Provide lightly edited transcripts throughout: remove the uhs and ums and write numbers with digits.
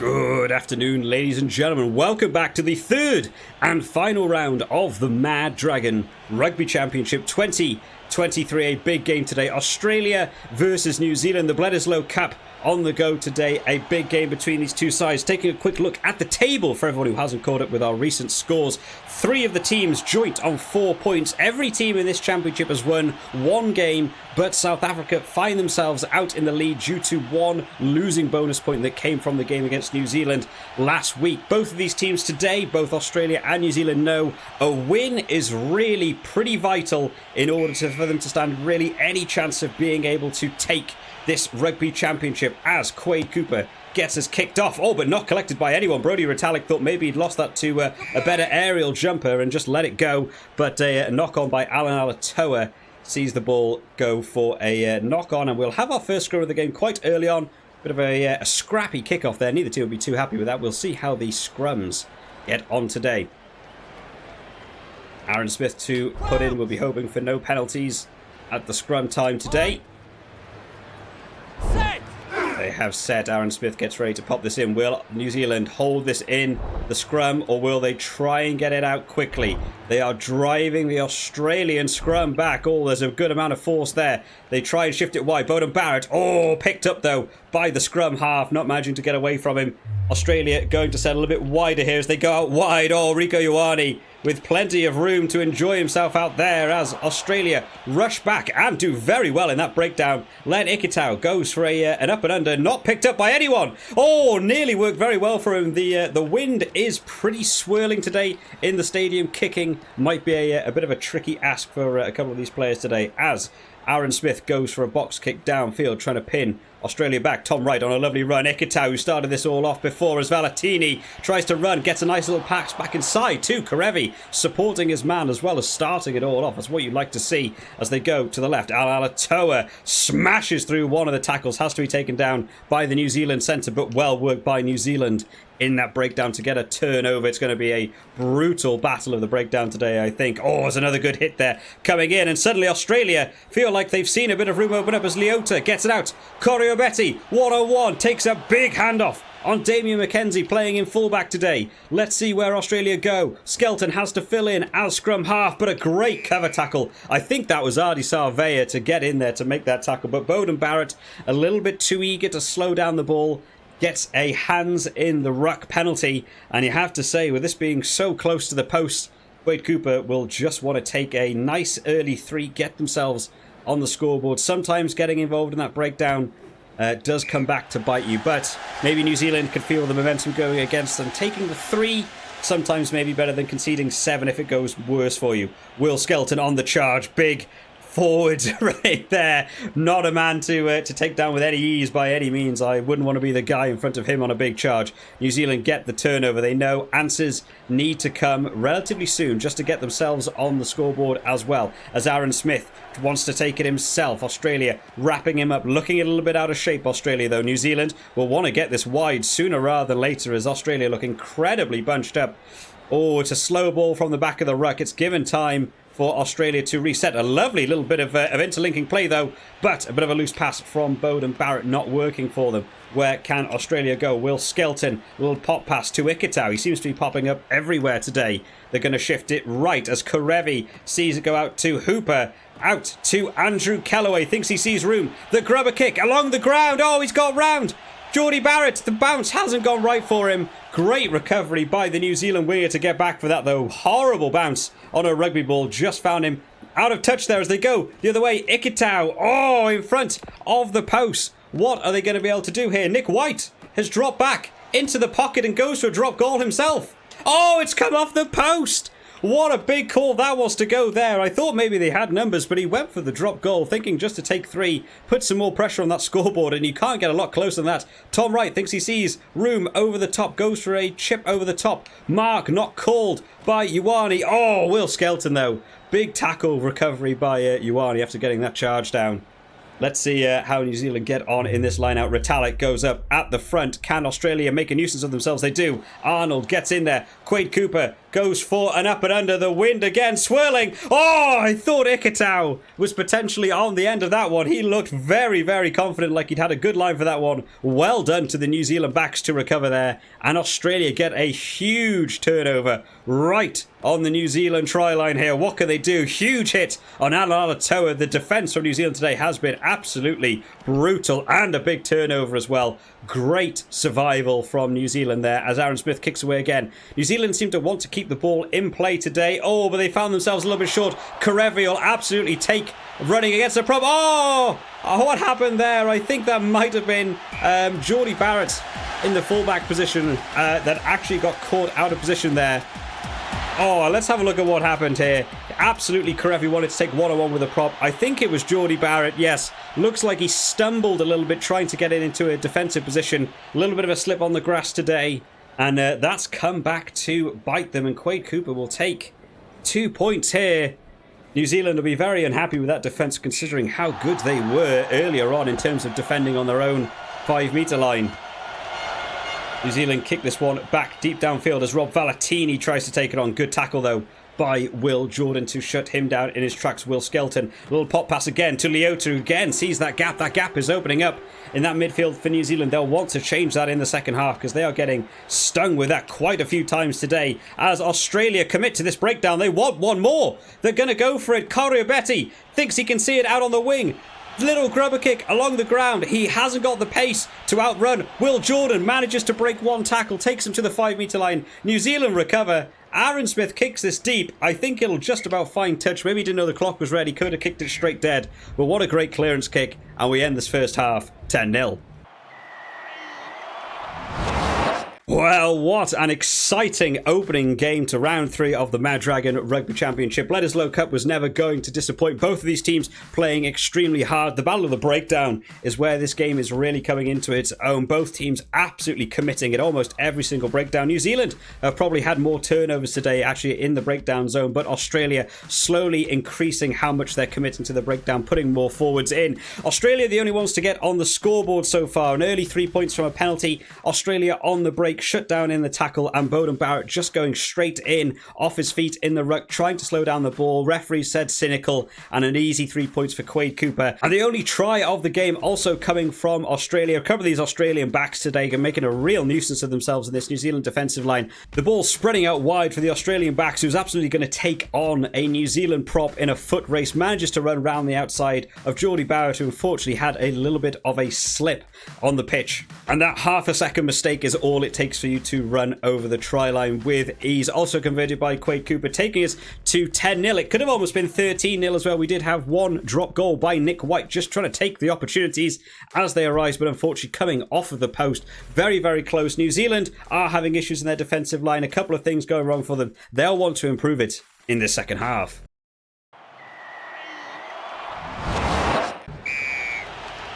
Good afternoon, ladies and gentlemen. Welcome back to the third and final round of the Mad Dragon Rugby Championship 2023. A big game today. Australia versus New Zealand. The Bledisloe Cup on the go today. A big game between these two sides. Taking a quick look at the table for everyone who hasn't caught up with our recent scores. 3 of the teams joint on 4 points. Every team in this championship has won one game, but South Africa find themselves out in the lead due to one losing bonus point that came from the game against New Zealand last week. Both of these teams today, both Australia and New Zealand, know a win is really pretty vital in order for them to stand really any chance of being able to take this Rugby Championship, as Quade Cooper gets us kicked off. Oh, but not collected by anyone. Brodie Retallick thought maybe he'd lost that to a better aerial jumper and just let it go. But a knock on by Alan Alatoa sees the ball go for a knock on. And we'll have our first scrum of the game quite early on. Bit of a scrappy kickoff there. Neither team will be too happy with that. We'll see how the scrums get on today. Aaron Smith to put in. We'll be hoping for no penalties at the scrum time today. They have set. Aaron Smith gets ready to pop this in. Will New Zealand hold this in the scrum, or will they try and get it out quickly? They are driving the Australian scrum back. Oh, there's a good amount of force there. They try and shift it wide. Beauden Barrett, picked up though by the scrum half, not managing to get away from him. Australia going to settle a bit wider here as they go out wide. Oh, Rieko Ioane with plenty of room to enjoy himself out there as Australia rush back and do very well in that breakdown. Len Ikitau goes for an up and under, not picked up by anyone. Oh, nearly worked very well for him. The wind is pretty swirling today in the stadium. Kicking might be a bit of a tricky ask for a couple of these players today, as Aaron Smith goes for a box kick downfield, trying to pin Australia back. Tom Wright on a lovely run. Ikitau, who started this all off before, as Valetini tries to run, gets a nice little pass back inside too. Karevi supporting his man as well as starting it all off. That's what you'd like to see as they go to the left. Alatoa smashes through one of the tackles, has to be taken down by the New Zealand centre, but well worked by New Zealand in that breakdown to get a turnover. It's going to be a brutal battle of the breakdown today, I think. Oh, there's another good hit there coming in, and suddenly Australia feel like they've seen a bit of room open up as Leota gets it out. Coriobetti, 1-on-1, takes a big handoff on Damien McKenzie, playing in fullback today. Let's see where Australia go. Skelton has to fill in as scrum half, but a great cover tackle. I think that was Ardie Savea to get in there to make that tackle, but Beauden Barrett a little bit too eager to slow down the ball. Gets a hands in the ruck penalty, and you have to say, with this being so close to the post, Quade Cooper will just want to take a nice early 3, get themselves on the scoreboard. Sometimes getting involved in that breakdown does come back to bite you, but maybe New Zealand could feel the momentum going against them. Taking the 3 sometimes maybe better than conceding 7 if it goes worse for you. Will Skelton on the charge, big forward right there. Not a man to take down with any ease by any means. I wouldn't want to be the guy in front of him on a big charge. New Zealand get the turnover. They know answers need to come relatively soon just to get themselves on the scoreboard, as well as Aaron Smith wants to take it himself. Australia wrapping him up, looking a little bit out of shape. Australia though. New Zealand will want to get this wide sooner rather than later, as Australia look incredibly bunched up. Oh, it's a slow ball from the back of the ruck. It's given time for Australia to reset. A lovely little bit of interlinking play though, but a bit of a loose pass from Beauden Barrett not working for them. Where can Australia go? Will Skelton, little pop pass to Ikitau. He seems to be popping up everywhere today. They're going to shift it right as Karevi sees it go out to Hooper. Out to Andrew Kellaway, thinks he sees room. The grubber kick along the ground. Oh, he's got round. Geordie Barrett, the bounce hasn't gone right for him. Great recovery by the New Zealand winger to get back for that though. Horrible bounce on a rugby ball. Just found him out of touch there as they go the other way. Ikitau, in front of the post. What are they going to be able to do here? Nick White has dropped back into the pocket and goes for a drop goal himself. Oh, it's come off the post. What a big call that was to go there. I thought maybe they had numbers, but he went for the drop goal, thinking just to take 3, put some more pressure on that scoreboard, and you can't get a lot closer than that. Tom Wright thinks he sees room over the top, goes for a chip over the top. Mark not called by Ioane. Oh, Will Skelton though. Big tackle recovery by Ioane after getting that charge down. Let's see how New Zealand get on in this line-out. Retallick goes up at the front. Can Australia make a nuisance of themselves? They do. Arnold gets in there. Quade Cooper goes for an up and under. The wind again swirling. Oh, I thought Ikitau was potentially on the end of that one. He looked very, very confident, like he'd had a good line for that one. Well done to the New Zealand backs to recover there. And Australia get a huge turnover right on the New Zealand try line here. What can they do? Huge hit on Alaalatoa. The defence from New Zealand today has been absolutely brutal, and a big turnover as well. Great survival from New Zealand there as Aaron Smith kicks away again. New Zealand seem to want to keep the ball in play today. Oh, but they found themselves a little bit short. Karevi will absolutely take running against the prop. Oh, what happened there? I think that might have been Geordie Barrett in the fullback position that actually got caught out of position there. Oh, let's have a look at what happened here. Absolutely, Karevi wanted to take one-on-one with a prop. I think it was Geordie Barrett, yes. Looks like he stumbled a little bit trying to get it into a defensive position. A little bit of a slip on the grass today. And that's come back to bite them. And Quade Cooper will take 2 points here. New Zealand will be very unhappy with that defence considering how good they were earlier on in terms of defending on their own 5-metre line. New Zealand kick this one back deep downfield as Rob Valetini tries to take it on. Good tackle, though, by Will Jordan to shut him down in his tracks. Will Skelton. Little pop pass again to Leota, who again sees that gap. That gap is opening up in that midfield for New Zealand. They'll want to change that in the second half because they are getting stung with that quite a few times today. As Australia commit to this breakdown, they want one more. They're going to go for it. Coriobetti thinks he can see it out on the wing. Little grubber kick along the ground. He hasn't got the pace to outrun. Will Jordan manages to break one tackle, takes him to the 5-metre line. New Zealand recover. Aaron Smith kicks this deep. I think it'll just about find touch. Maybe he didn't know the clock was ready. Could have kicked it straight dead. But what a great clearance kick. And we end this first half 10-0. Well, what an exciting opening game to round 3 of the Mad Dragon Rugby Championship. Bledisloe Cup was never going to disappoint. Both of these teams playing extremely hard. The Battle of the Breakdown is where this game is really coming into its own. Both teams absolutely committing at almost every single breakdown. New Zealand have probably had more turnovers today actually in the breakdown zone, but Australia slowly increasing how much they're committing to the breakdown, putting more forwards in. Australia the only ones to get on the scoreboard so far. An early 3 points from a penalty. Australia on the break, shut down in the tackle, and Bowden Barrett just going straight in off his feet in the ruck, trying to slow down the ball. Referee said cynical, and an easy 3 points for Quade Cooper. And the only try of the game also coming from Australia. A couple of these Australian backs today are making a real nuisance of themselves in this New Zealand defensive line. The ball spreading out wide for the Australian backs, who's absolutely going to take on a New Zealand prop in a foot race. Manages to run round the outside of Geordie Barrett, who unfortunately had a little bit of a slip on the pitch. And that half a second mistake is all it takes for you to run over the try line with ease. Also converted by Quade Cooper, taking us to 10-0. It could have almost been 13-0 as well. We did have one drop goal by Nick White, just trying to take the opportunities as they arise, but unfortunately coming off of the post. Very, very close. New Zealand are having issues in their defensive line. A couple of things going wrong for them. They'll want to improve it in the second half.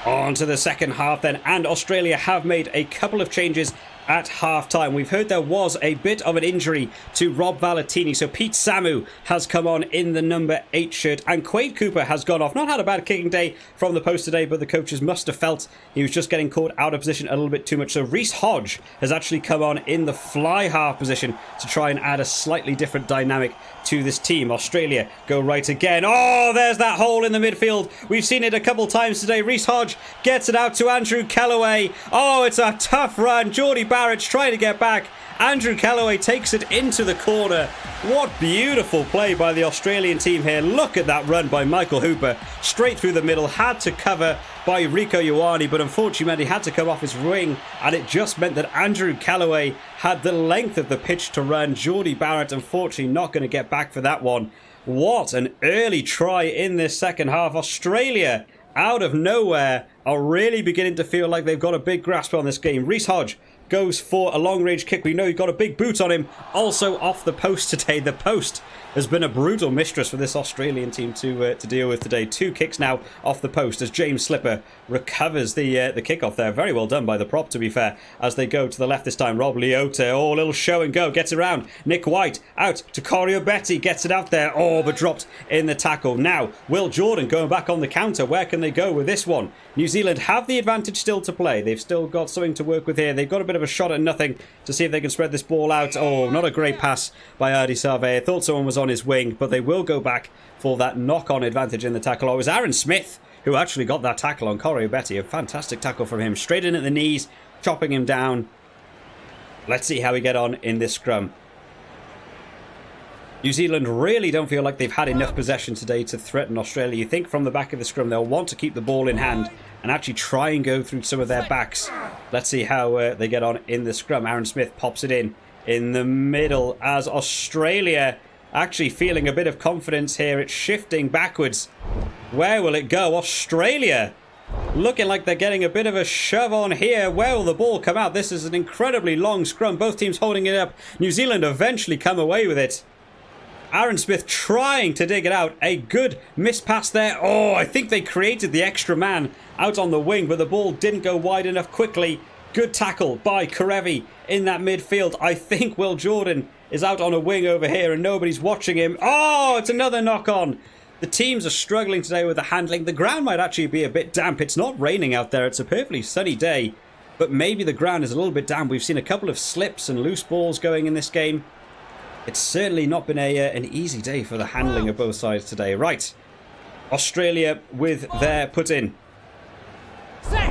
On to the second half then, and Australia have made a couple of changes at half-time. We've heard there was a bit of an injury to Rob Valetini, so Pete Samu has come on in the number 8 shirt, and Quade Cooper has gone off. Not had a bad kicking day from the post today, but the coaches must have felt he was just getting caught out of position a little bit too much. So Reece Hodge has actually come on in the fly half position to try and add a slightly different dynamic to this team. Australia go right again. Oh, there's that hole in the midfield. We've seen it a couple times today. Reece Hodge gets it out to Andrew Kellaway. Oh, it's a tough run. Geordie Barrett's trying to get back. Andrew Kellaway takes it into the corner. What beautiful play by the Australian team here. Look at that run by Michael Hooper. Straight through the middle. Had to cover by Rico Ioane, but unfortunately meant he had to come off his wing, and it just meant that Andrew Kellaway had the length of the pitch to run. Geordie Barrett unfortunately not going to get back for that one. What an early try in this second half. Australia, out of nowhere, are really beginning to feel like they've got a big grasp on this game. Reece Hodge goes for a long-range kick. We know he's got a big boot on him. Also off the post today. The post has been a brutal mistress for this Australian team to deal with today. 2 kicks now off the post as James Slipper recovers the kickoff there. Very well done by the prop, to be fair, as they go to the left this time. Rob Leota, oh, a little show and go, gets around. Nick White out to Coriobetti, gets it out there. Oh, but dropped in the tackle. Now, Will Jordan going back on the counter. Where can they go with this one? New Zealand have the advantage still to play. They've still got something to work with here. They've got a bit of a shot at nothing to see if they can spread this ball out. Oh, not a great pass by Adi Sarve. Thought someone was on his wing, but they will go back for that knock-on advantage in the tackle. Oh, it was Aaron Smith who actually got that tackle on Corey Betty. A fantastic tackle from him. Straight in at the knees, chopping him down. Let's see how we get on in this scrum. New Zealand really don't feel like they've had enough possession today to threaten Australia. You think from the back of the scrum they'll want to keep the ball in hand and actually try and go through some of their backs. Let's see how they get on in the scrum. Aaron Smith pops it in the middle as Australia actually feeling a bit of confidence here. It's shifting backwards. Where will it go? Australia looking like they're getting a bit of a shove on here. Where will the ball come out? This is an incredibly long scrum. Both teams holding it up. New Zealand eventually come away with it. Aaron Smith trying to dig it out. A good miss pass there. Oh, I think they created the extra man out on the wing, but the ball didn't go wide enough quickly. Good tackle by Karevi in that midfield. I think Will Jordan is out on a wing over here and nobody's watching him. Oh, it's another knock on. The teams are struggling today with the handling. The ground might actually be a bit damp. It's not raining out there. It's a perfectly sunny day, but maybe the ground is a little bit damp. We've seen a couple of slips and loose balls going in this game. It's certainly not been an easy day for the handling of both sides today. Right, Australia with their put in. I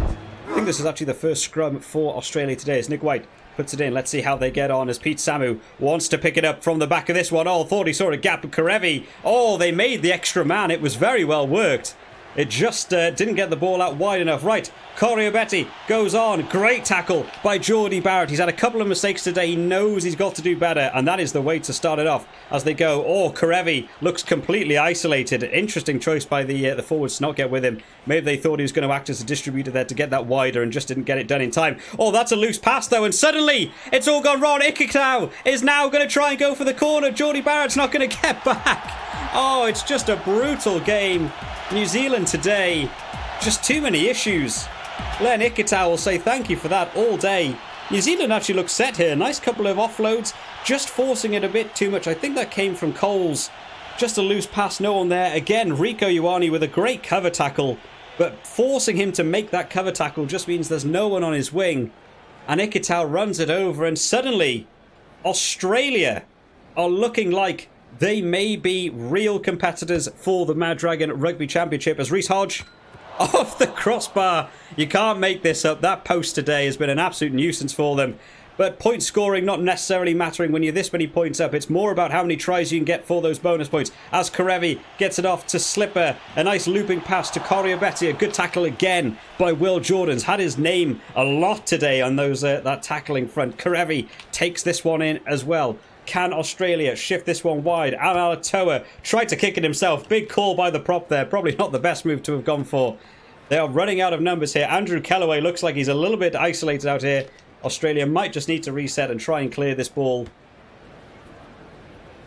think this is actually the first scrum for Australia today as Nick White puts it in. Let's see how they get on as Pete Samu wants to pick it up from the back of this one. Oh, thought he saw a gap. Karevi. Oh, they made the extra man. It was very well worked. It just didn't get the ball out wide enough. Right, Corey goes on. Great tackle by Geordie Barrett. He's had a couple of mistakes today. He knows he's got to do better, and that is the way to start it off as they go. Oh, Karevi looks completely isolated. Interesting choice by the forwards to not get with him. Maybe they thought he was going to act as a distributor there to get that wider and just didn't get it done in time. Oh, that's a loose pass, though, and suddenly it's all gone wrong. Ikitau is now going to try and go for the corner. Geordie Barrett's not going to get back. Oh, it's just a brutal game. New Zealand today, just too many issues. Len Ikitau will say thank you for that all day. New Zealand actually looks set here. Nice couple of offloads, just forcing it a bit too much. I think that came from Coles. Just a loose pass, no one there. Again, Rico Ioane with a great cover tackle, but forcing him to make that cover tackle just means there's no one on his wing. And Ikitau runs it over, and suddenly Australia are looking like they may be real competitors for the Mad Dragon Rugby Championship as Reece Hodge off the crossbar. You can't make this up. That post today has been an absolute nuisance for them. But point scoring not necessarily mattering when you're this many points up. It's more about how many tries you can get for those bonus points. As Karevi gets it off to Slipper. A nice looping pass to Corey Betty. A good tackle again by Will Jordan's. Had his name a lot today on those that tackling front. Karevi takes this one in as well. Can Australia shift this one wide? Alatoa tried to kick it himself. Big call by the prop there. Probably not the best move to have gone for. They are running out of numbers here. Andrew Kellaway looks like he's a little bit isolated out here. Australia might just need to reset and try and clear this ball.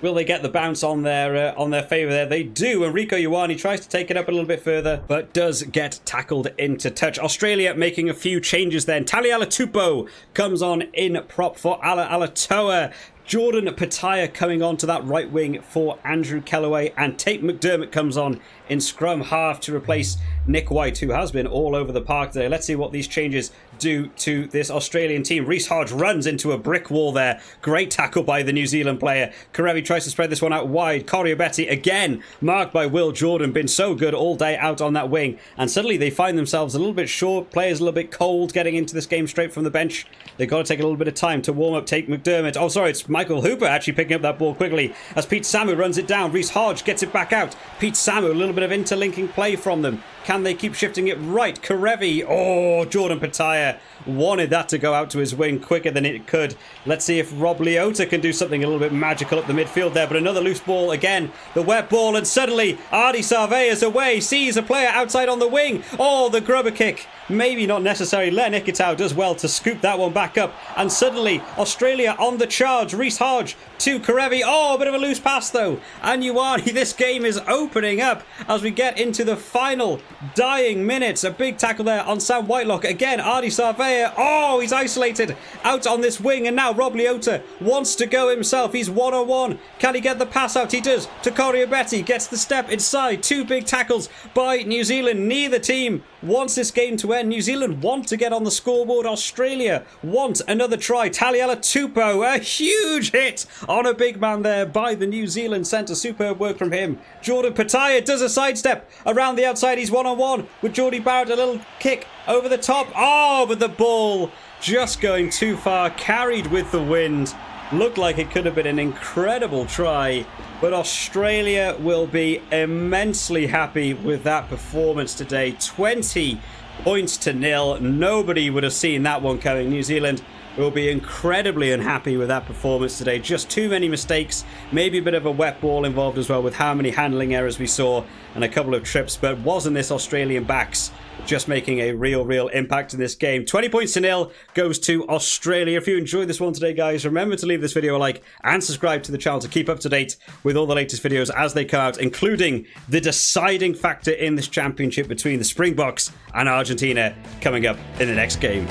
Will they get the bounce on their favour there? They do. And Rico Ioane tries to take it up a little bit further, but does get tackled into touch. Australia making a few changes then. Tali Alatupo comes on in prop for Alatoa. Jordan Pataya coming on to that right wing for Andrew Kellaway, and Tate McDermott comes on in scrum half to replace Nick White, who has been all over the park today. Let's see what these changes do to this Australian team. Reece Hodge runs into a brick wall there. Great tackle by the New Zealand player. Karevi tries to spread this one out wide. Corey Betty again marked by Will Jordan. Been so good all day out on that wing, and suddenly they find themselves a little bit short. Players a little bit cold getting into this game straight from the bench. They've got to take a little bit of time to warm up Tate McDermott. Oh, sorry, it's Michael Hooper actually picking up that ball quickly as Pete Samu runs it down. Reece Hodge gets it back out. Pete Samu, a little bit of interlinking play from them. Can they keep shifting it right? Karevi. Oh, Jordan Pataya wanted that to go out to his wing quicker than it could. Let's see if Rob Leota can do something a little bit magical up the midfield there. But another loose ball again. The wet ball, and suddenly Adi Sarve is away. Sees a player outside on the wing. Oh, the grubber kick. Maybe not necessary. Len Ikitau does well to scoop that one back up. And suddenly Australia on the charge. Reece Hodge to Karevi. Oh, a bit of a loose pass though. And Ioane, this game is opening up as we get into the final dying minutes. A big tackle there on Sam Whitelock. Again, Adi Sarve. Oh, he's isolated out on this wing. And now Rob Leota wants to go himself. He's one-on-one. Can he get the pass out? He does to Corey Betty. Gets the step inside. Two big tackles by New Zealand. Neither team wants this game to end. New Zealand want to get on the scoreboard. Australia want another try. Taliela Tupou, a huge hit on a big man there by the New Zealand centre. Superb work from him. Jordan Pataya does a sidestep around the outside. He's one-on-one with Geordie Barrett. A little kick over the top. Oh, but the ball just going too far. Carried with the wind. Looked like it could have been an incredible try, but Australia will be immensely happy with that performance today. 20 points to nil. Nobody would have seen that one coming. New Zealand will be incredibly unhappy with that performance today. Just too many mistakes. Maybe a bit of a wet ball involved as well with how many handling errors we saw and a couple of trips. But wasn't this Australian backs just making a real impact in this game? 20 points to nil goes to Australia. If you enjoyed this one today, guys, remember to leave this video a like and subscribe to the channel to keep up to date with all the latest videos as they come out, including the deciding factor in this championship between the Springboks and Argentina coming up in the next game.